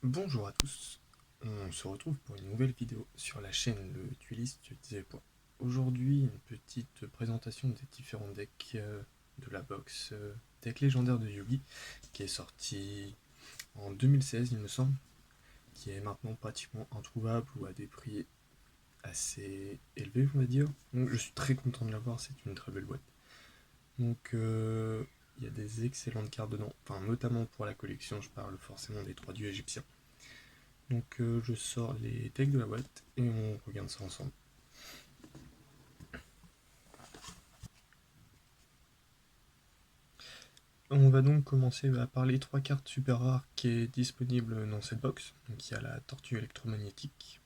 Bonjour à tous, on se retrouve pour une nouvelle vidéo sur la chaîne Le Dueliste disait point. Aujourd'hui, une petite présentation des différents decks de la box deck légendaire de Yugi qui est sorti en 2016 il me semble, qui est maintenant pratiquement introuvable ou à des prix assez élevés on va dire. Donc je suis très content de l'avoir, c'est une très belle boîte. Donc il y a des excellentes cartes dedans, enfin notamment pour la collection, je parle forcément des 3 dieux égyptiens. Donc je sors les decks de la boîte et on regarde ça ensemble. On va donc commencer par les 3 cartes super rares qui est disponible dans cette box. Donc il y a la tortue électromagnétique,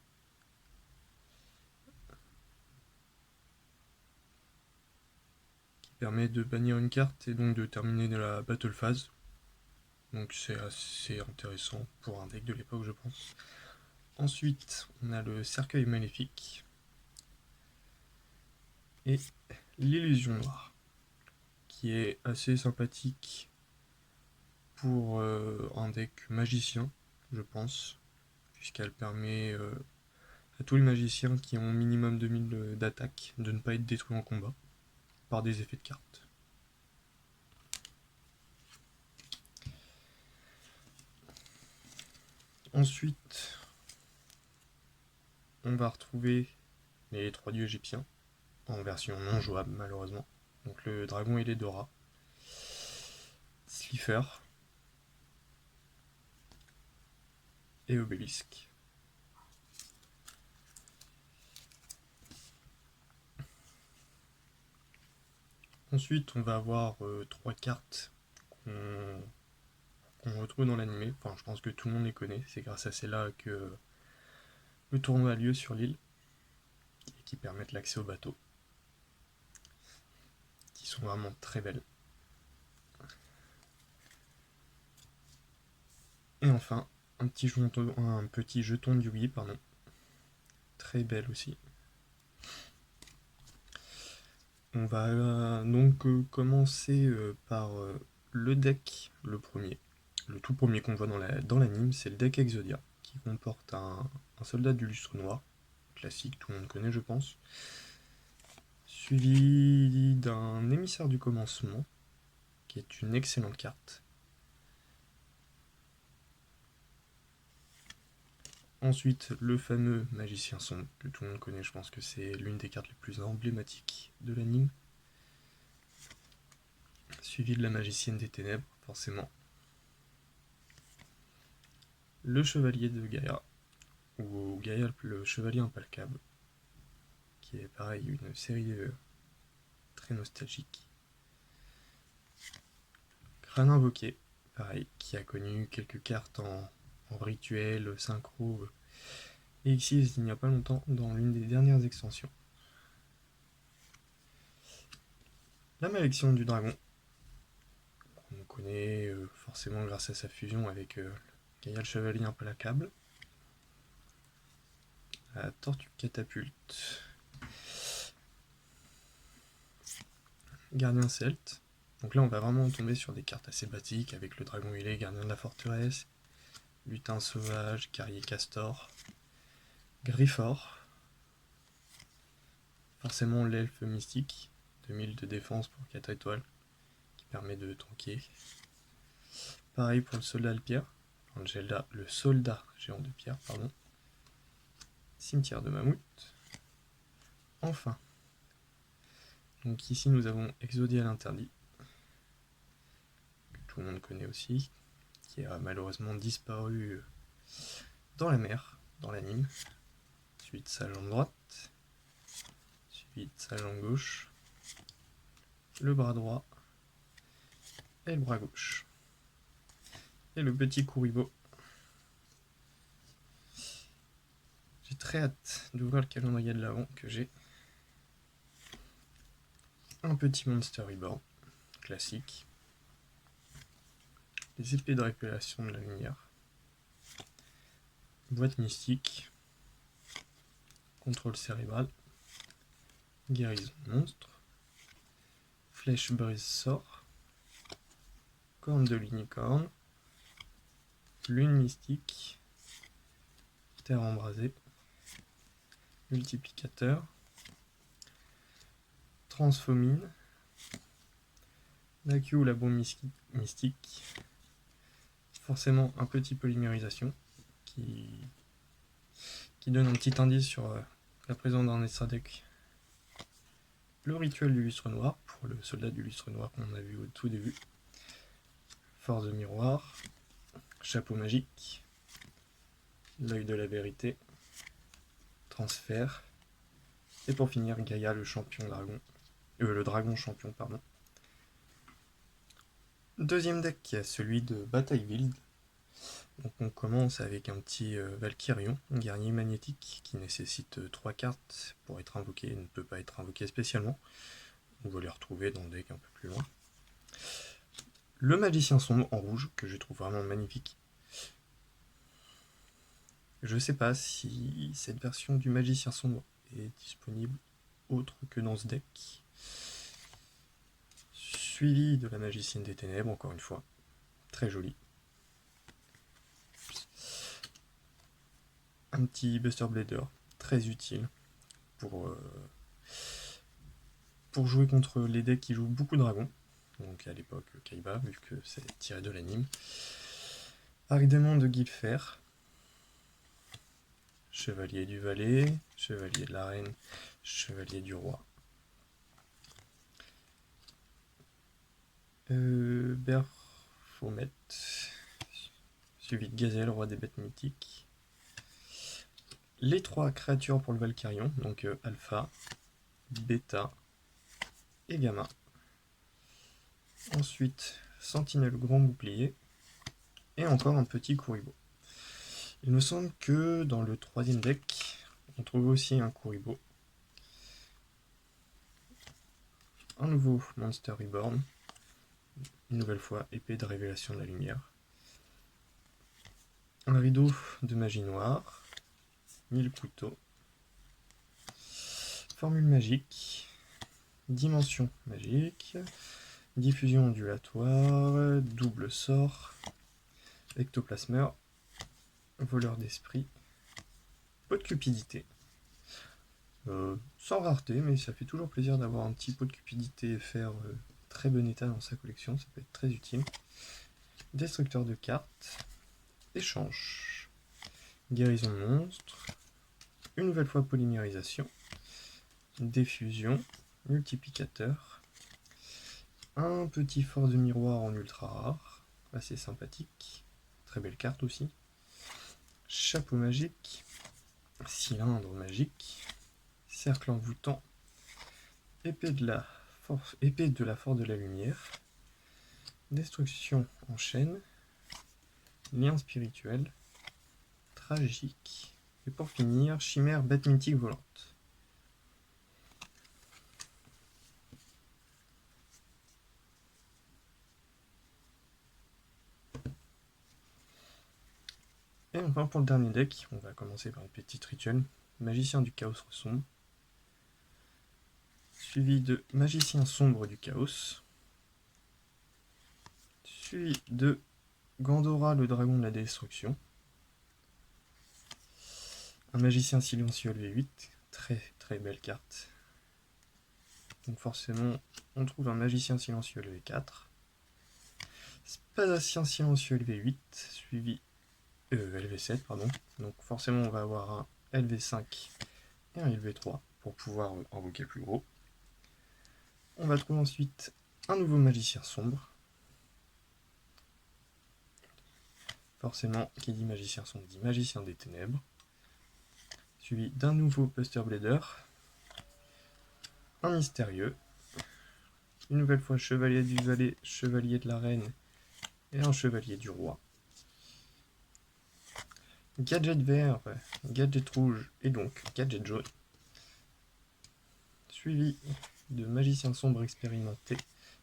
qui permet de bannir une carte et donc de terminer de la battle phase. Donc c'est assez intéressant pour un deck de l'époque je pense. Ensuite on a le cercueil maléfique et l'illusion noire, qui est assez sympathique pour un deck magicien je pense, puisqu'elle permet à tous les magiciens qui ont minimum 2000 d'attaque de ne pas être détruits en combat par des effets de cartes. Ensuite, on va retrouver les 3 dieux égyptiens en version non jouable malheureusement. Donc le dragon et les Dora, Slifer et Obélisque. Ensuite, on va avoir 3 cartes qu'on retrouve dans l'animé. Enfin, je pense que tout le monde les connaît. C'est grâce à celles-là que le tournoi a lieu sur l'île et qui permettent l'accès au bateau, qui sont vraiment très belles. Et enfin, un petit jeton de Yugi, pardon. Très belle aussi. On va donc commencer par le deck, le premier. Le tout premier qu'on voit dans l'anime, c'est le deck Exodia, qui comporte un soldat du lustre noir, classique, tout le monde connaît je pense, suivi d'un émissaire du commencement, qui est une excellente carte. Ensuite, le fameux magicien sombre, que tout le monde connaît, je pense que c'est l'une des cartes les plus emblématiques de l'anime. Suivi de la magicienne des ténèbres, forcément. Le chevalier de Gaïa, ou Gaïa le chevalier impalcable, qui est pareil, une série très nostalgique. Crâne invoqué, pareil, qui a connu quelques cartes en rituel, synchro, et ici il n'y a pas longtemps dans l'une des dernières extensions. La malédiction du dragon, qu'on connaît forcément grâce à sa fusion avec Gaïa le chevalier implacable. La tortue catapulte, gardien celte. Donc là on va vraiment tomber sur des cartes assez basiques avec le dragon ailé, gardien de la forteresse, lutin sauvage, guerrier castor, Grifford, forcément l'elfe mystique, 2000 de défense pour 4 étoiles, qui permet de tanker. Pareil pour le soldat de pierre, le soldat géant de pierre, pardon. Cimetière de mammouth. Enfin, donc ici nous avons Exodia l'interdit, que tout le monde connaît aussi, qui a malheureusement disparu dans la mer, dans l'anime. Suivi de sa jambe droite, suivi de sa jambe gauche, le bras droit et le bras gauche. Et le petit Kuribo. J'ai très hâte d'ouvrir le calendrier de l'avant que j'ai. Un petit Monster Reborn, classique. Les épées de révélation de la lumière. Boîte mystique. Contrôle cérébral. Guérison monstre. Flèche brise sort. Corne de l'unicorne. Lune mystique. terre embrasée, multiplicateur, transphomine, l'AQ ou la bombe mystique, forcément un petit polymérisation qui donne un petit indice sur la présence d'un extra deck. Le rituel du lustre noir, pour le soldat du lustre noir qu'on a vu au tout début, force de miroir, chapeau magique, l'œil de la vérité, transfert, et pour finir Gaïa le champion dragon, le dragon champion pardon. Deuxième deck, celui de Bataille Build. Donc on commence avec un petit Valkyrion, un guerrier magnétique qui nécessite 3 cartes pour être invoqué et ne peut pas être invoqué spécialement. On va les retrouver dans le deck un peu plus loin. Le magicien sombre en rouge, que je trouve vraiment magnifique. Je sais pas si cette version du magicien sombre est disponible autre que dans ce deck. Suivi de la magicienne des ténèbres, encore une fois. Très joli. Un petit Buster Blader, très utile pour jouer contre les decks qui jouent beaucoup de dragons. Donc à l'époque Kaiba, vu que c'est tiré de l'anime. Ardemon de Guilfer, Chevalier du Valet, Chevalier de la Reine, Chevalier du Roi. Baphomet, suivi de Gazelle, Roi des bêtes mythiques. Les 3 créatures pour le Valkyrion, donc Alpha, Beta et Gamma. Ensuite, Sentinelle grand bouclier. Et encore un petit Kuribo. Il me semble que dans le 3e deck, on trouve aussi un Kuribo. Un nouveau Monster Reborn. Une nouvelle fois, épée de révélation de la lumière. Un rideau de magie noire. 1000 couteaux. Formule magique. Dimension magique. Diffusion ondulatoire. Double sort. Ectoplasmeur. Voleur d'esprit. Pot de cupidité. Sans rareté, mais ça fait toujours plaisir d'avoir un petit pot de cupidité FR très bon état dans sa collection, ça peut être très utile. Destructeur de cartes. Échange. Guérison de monstre. Une nouvelle fois polymérisation. Diffusion. Multiplicateur. Un petit force de miroir en ultra rare. Assez sympathique. Très belle carte aussi. Chapeau magique. Cylindre magique. Cercle envoûtant. Épée de la force de la lumière. Destruction en chaîne. Lien spirituel. Tragique. Et pour finir, chimère bête mythique volante. Et enfin pour le dernier deck, on va commencer par une petite rituel. Magicien du chaos sombre. Suivi de Magicien sombre du chaos. Suivi de Gandora le dragon de la destruction. Un magicien silencieux LV8, très belle carte. Donc forcément, on trouve un magicien silencieux LV4. Spadacien silencieux LV8, suivi LV7, pardon. Donc forcément, on va avoir un LV5 et un LV3 pour pouvoir invoquer plus gros. On va trouver ensuite un nouveau magicien sombre. Forcément, qui dit magicien sombre dit magicien des ténèbres. Suivi d'un nouveau Buster Blader, un mystérieux, une nouvelle fois chevalier du valet, chevalier de la reine et un chevalier du roi. Gadget vert, gadget rouge et donc gadget jaune. Suivi de magicien sombre expérimenté,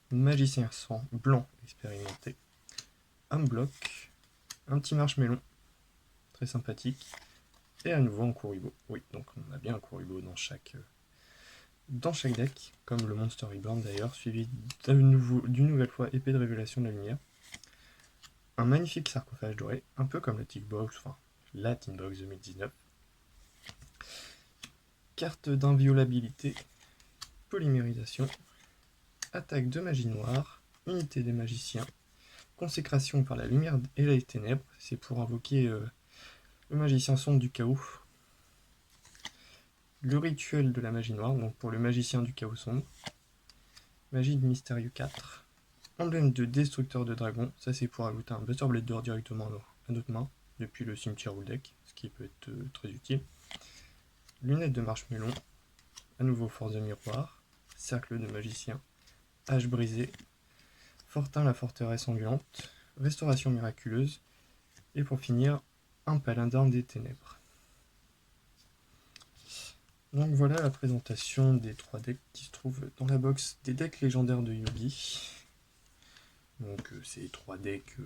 magicien sang blanc expérimenté, un bloc, un petit marshmallow, très sympathique, et à nouveau un Kuribo. Oui, donc on a bien un Kuribo dans chaque deck, comme le Monster Reborn d'ailleurs, suivi d'une nouvelle fois épée de révélation de la lumière. Un magnifique sarcophage doré, un peu comme la Tick Box, enfin la Tinbox 2019. Carte d'inviolabilité, polymérisation, attaque de magie noire, unité des magiciens, consécration par la lumière et les ténèbres, c'est pour invoquer le magicien sombre du chaos. Le rituel de la magie noire, donc pour le magicien du chaos sombre. Magie de mystérieux 4. Emblème de destructeur de dragon, ça c'est pour ajouter un Buster Blade d'or directement à notre main, depuis le cimetière ou le deck, ce qui peut être très utile. Lunettes de marshmallow, à nouveau force de miroir, cercle de magicien, hache brisée, Fortin la forteresse ambulante, restauration miraculeuse, et pour finir, un paladin des ténèbres. Donc voilà la présentation des 3 decks qui se trouvent dans la box des decks légendaires de Yugi. Donc c'est 3 decks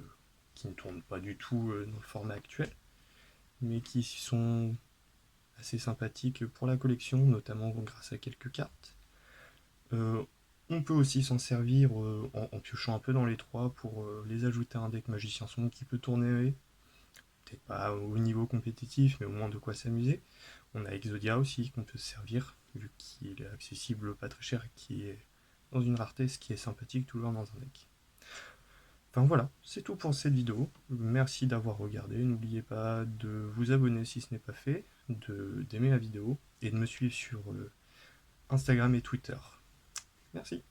qui ne tournent pas du tout dans le format actuel, mais qui sont assez sympathiques pour la collection, notamment grâce à quelques cartes. On peut aussi s'en servir en piochant un peu dans les 3 pour les ajouter à un deck magicien sombre qui peut tourner, peut-être pas au niveau compétitif, mais au moins de quoi s'amuser. On a Exodia aussi qu'on peut se servir, vu qu'il est accessible pas très cher et qui est dans une rareté, ce qui est sympathique toujours dans un deck. Enfin voilà, c'est tout pour cette vidéo. Merci d'avoir regardé. N'oubliez pas de vous abonner si ce n'est pas fait, d'aimer la vidéo et de me suivre sur Instagram et Twitter. Merci.